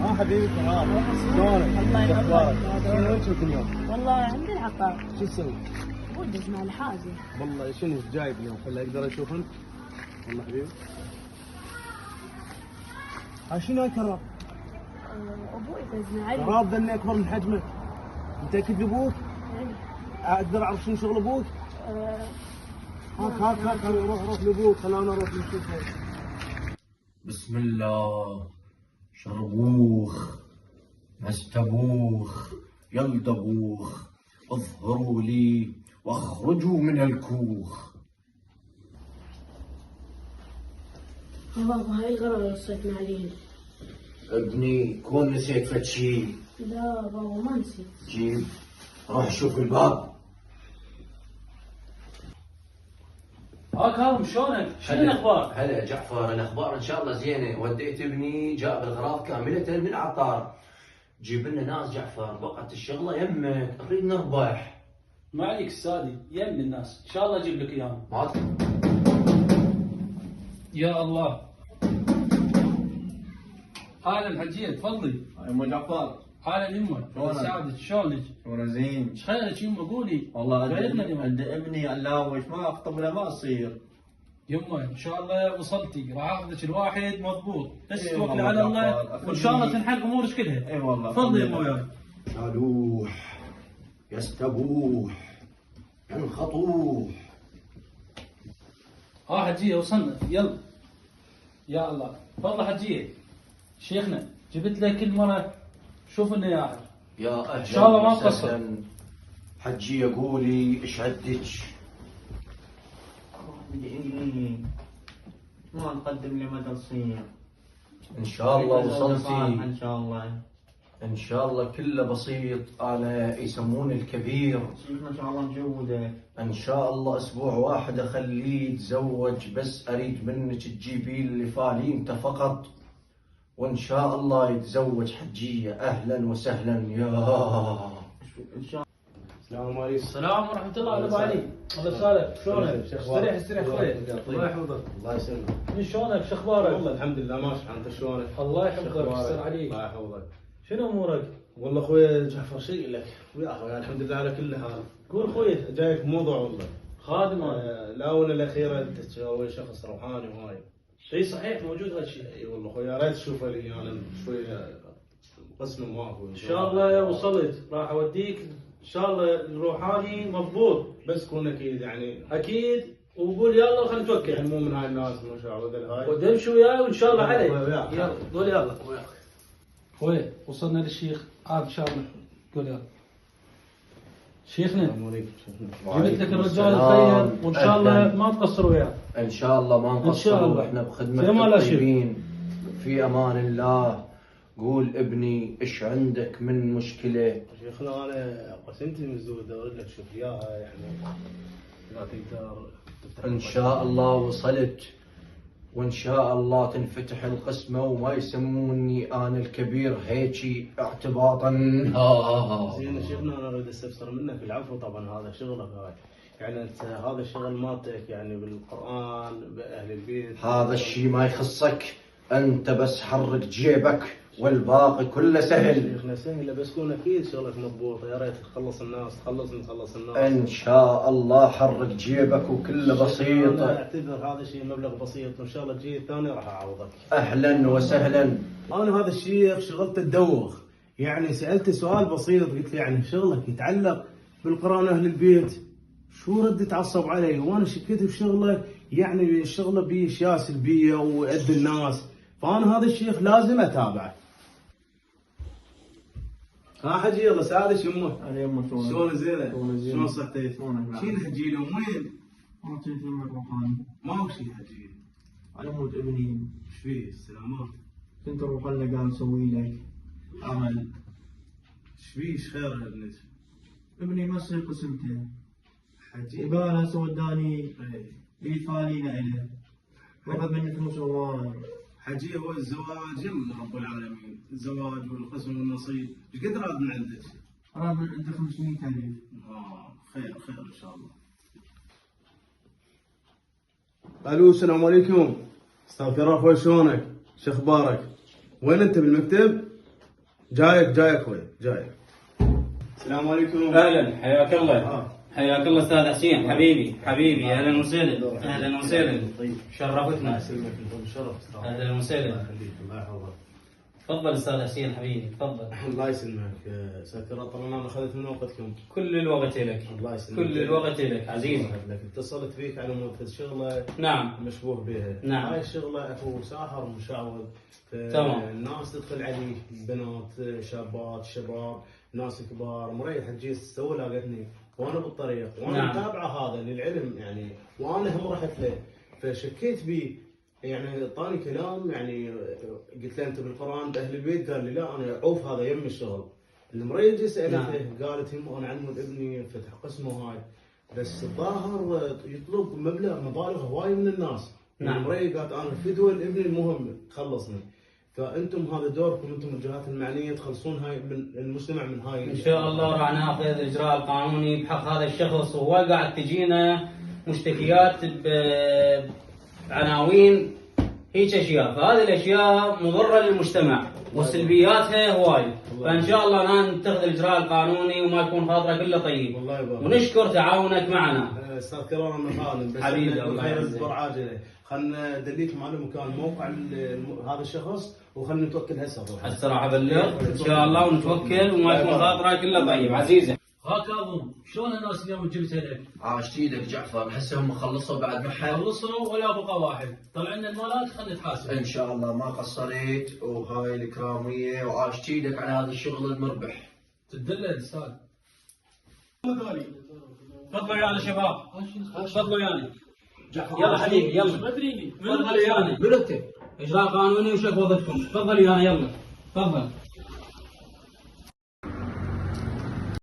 حبيبي تمام. شلونك؟ الله يقويك. شنو وجهك اليوم؟ والله عند العطار. شو تسوي؟ ودي اسمع الحاجة. والله شنو جايب اليوم؟ خلي اقدر اشوف انت. والله حبيبي. شنو هالكراب؟ ابوي بزن علي. كراب ذني اكبر من حجمك. متاكد ابوك؟ اقدر اعرف شنو شغل ابوك؟ هاك روح لابوك. خلينا نروح نشوفه. بسم الله. شربوخ مستبوخ يلدبوخ، اظهروا لي واخرجوا من الكوخ. يا بابا هاي الغرض اللي وصيتنا عليه. ابني كون نسيت فد شي. لا بابا ما نسيت. جيب روح شوف الباب. كاظم شلونك؟ شنو الاخبار؟ هلا جعفر، الاخبار ان شاء الله زينه. وديت ابني جاب الاغراض كامله من عطار. جيب لنا ناس جعفر، وقت الشغله يمك، نريد نربح. ما عليك استاذي، يم الناس ان شاء الله اجيب لك اياهم. يا الله. هلا الحجيه تفضلي. يما جعفر هلا يمه. شلونك؟ سعدك شلونك؟ شلون زين؟ ايش خيرك يمه قولي. والله غيرنا اليوم. عند ابني اللاوش ما اخطب له ما يصير. يمه ان شاء الله وصلتي، راح اخذك الواحد مضبوط، بس إي توكلي والله على الله جعفر، وان شاء الله أخذني. تنحل امورك كلها. اي والله تفضلي يمه وياي. شالوح يستبوح ينخطوح. حجيه وصلنا يلا. يا الله تفضل حجيه. شيخنا جبت لك كل مره شوف لنا اياها. يا اهلا إن شاء الله ما وسهلاً. نقصر. حجيه قولي ايش عندك؟ ما نقدم لي مدرسين. ان شاء الله ان وصلتي. شاء الله. ان شاء الله كله بسيط. انا يسموني الكبير. شيخنا ان شاء الله نجوده. ان شاء الله اسبوع واحد اخليه يتزوج، بس اريد منك تجيبي لي فالينته فقط، وان شاء الله يتزوج حجيه. اهلا وسهلا. يا ان شاء الله. السلام عليكم. السلام ورحمه الله ابو علي. الله يسالك شلونك؟ استريح خوي. الله يحفظك. الله يسلمك. من شلونك؟ شو اخبارك؟ والله الحمد لله ماشي. انت شلونك؟ الله يحفظك ويستر عليك. الله يحفظك. شنو امورك؟ والله اخوي جعفر شيء لك ويا اخوي الحمد لله على كل حال. قول خوي. جايك بموضوع والله. خادمه. الاونه الاخيره انت تسوي شخص روحاني وهاي. اي صحيح موجود هالشيء. اي والله اخوي يا ريت تشوفه لي انا شوي قسم ماكو. ان شاء الله وصلت راح اوديك ان شاء الله الروحاني مضبوط. بس كون اكيد يعني اكيد. وقول يلا خلينا نتوكل. يعني مو من هاي الناس ما شاء الله ذل هاي. ودمشي وياي وان شاء الله يلا عليك. وياك. يلا قول يلا. خوي وصلنا للشيخ ان شاء الله. قول يلا. شيخنا السلام عليكم. جبت لك الرجال الخير وان شاء الله ما تقصر وياه. ان شاء الله ما إن شاء نقصر، الله. واحنا بخدمه زي ما لا شيء. الطيبين. في امان الله. قول ابني ايش عندك من مشكله؟ شيخنا انا قسمتي مزوده اريد لك شوف اياها يعني لا تقدر تفتح. ان شاء الله وصلت، وان شاء الله تنفتح القسمه وما يسموني انا الكبير هيجي اعتباطا. زين شيخنا انا اريد استفسر منك العفو طبعا هذا شغلك هاي. يعني انت هذا الشغل مالتك يعني بالقران باهل البيت. هذا الشيء ما يخصك انت، بس حرك جيبك والباقي كله سهل. شيخنا سهله بس كون اكيد شغلك مضبوط. يا ريت تخلص الناس تخلص الناس. ان شاء الله حرك جيبك وكله بسيط. انا اعتبر هذا الشيء مبلغ بسيط وان شاء الله الجيل الثاني راح اعوضك. اهلا وسهلا. انا هذا الشيخ شغلته تدوخ. يعني سالته سؤال بسيط قلت له يعني شغلك يتعلق بالقران اهل البيت. شو رد تعصب علي وانا شكيت بشغله. يعني شغله بيه اشياء سلبيه ويأذي الناس. فانا هذا الشيخ لازم اتابعه. حجي يلا سعدك يمه. على يما شلونك؟ شلون زينه؟ شلون زين؟ شلون صحتك؟ شلونك؟ شين حجي له وين؟ ما تنسى من الروحاني. ما هو شيء حجي. على مود ابني. ايش فيه؟ السلامات. كنت اروح له قال اسوي لك عمل. ايش فيه؟ ايش خير يا ابني؟ ابني ما يصير قسمته. حجي. وقال هسه وداني إيه. لي فالينا اله. واخذ مني فلوس هواي. حجي هو الزواج من رب العالمين. الزواج والقسم والنصيب. ايش قد راد من عندك؟ راد من عنده 500,000. خير ان شاء الله. الو السلام عليكم. استاذ كرافه شلونك؟ شو اخبارك؟ وين انت بالمكتب؟ جايك اخوي جايك. السلام عليكم. اهلا، حياك الله. حياك الله استاذ حسين، حبيبي اهلا وسهلا. اهلا وسهلا، شرفتنا. شرف. اهلا وسهلا. الله يحفظك. تفضل استاذ حسين حبيبي، تفضل. الله يسلمك ساتر، طبعا انا اخذت من وقتكم. كل الوقت لك. الله يسلمك. كل الوقت لك عزيزي. لك اتصلت بيك على مود شغله نعم. مشبوه بها. نعم. هاي الشغله اكو ساحر ومشعوذ. تمام. الناس تدخل علي، بنات شابات شباب ناس كبار، مريح تجي تسوي لاقتني وانا بالطريق وانا نعم. متابعه هذا للعلم يعني، وانا هم رحت له فشكيت بيه يعني، اعطاني كلام يعني، قلت له انت بالقران باهل البيت؟ قال لي لا انا اعوف هذا يم الشغل. المريض جي سالته قالت هم انا عمود ابني فتح قسمه هاي، بس الظاهر يطلب مبالغ هواي من الناس. نعم. المريض قالت انا فدوى لابني المهم خلصني. فانتم هذا دوركم، انتم الجهات المعنيه تخلصون هاي من المجتمع من هاي ان شاء الله راح ناخذ الاجراء القانوني بحق هذا الشخص، وهو قاعد تجينا مشتكيات بعناوين هيك اشياء، فهذه الاشياء مضره للمجتمع وسلبياتها هواي، فان شاء الله نتخذ الاجراء القانوني وما يكون خاطرك الا طيب. الله يبارك. ونشكر تعاونك معنا. استاذ كرام خالد، بس حبيبي الله خير يعزك. البر عاجله، خلنا ندليكم على مكان موقع هذا الشخص وخلنا نتوكل هسه. هسه راح ابلغ ان شاء الله ونتوكل وما يكون خاطرك الا طيب عزيزي. ها كاظم، شلون الناس اليوم جبتها لك؟ عاشت ايدك جعفر، هسه هم خلصوا بعد محل. خلصوا ولا بقى واحد، طلع لنا المالات خلينا نتحاسب. ان شاء الله ما قصرت، وهاي الكراميه، وعاشت ايدك على هذا الشغل المربح. تدلل استاذ. تفضلوا يا شباب، تفضلوا يا يلا حبيبي يلا. تفضلوا يا من انت؟ اجراء قانوني وشك وظيفتكم. تفضلوا يا يلا تفضل.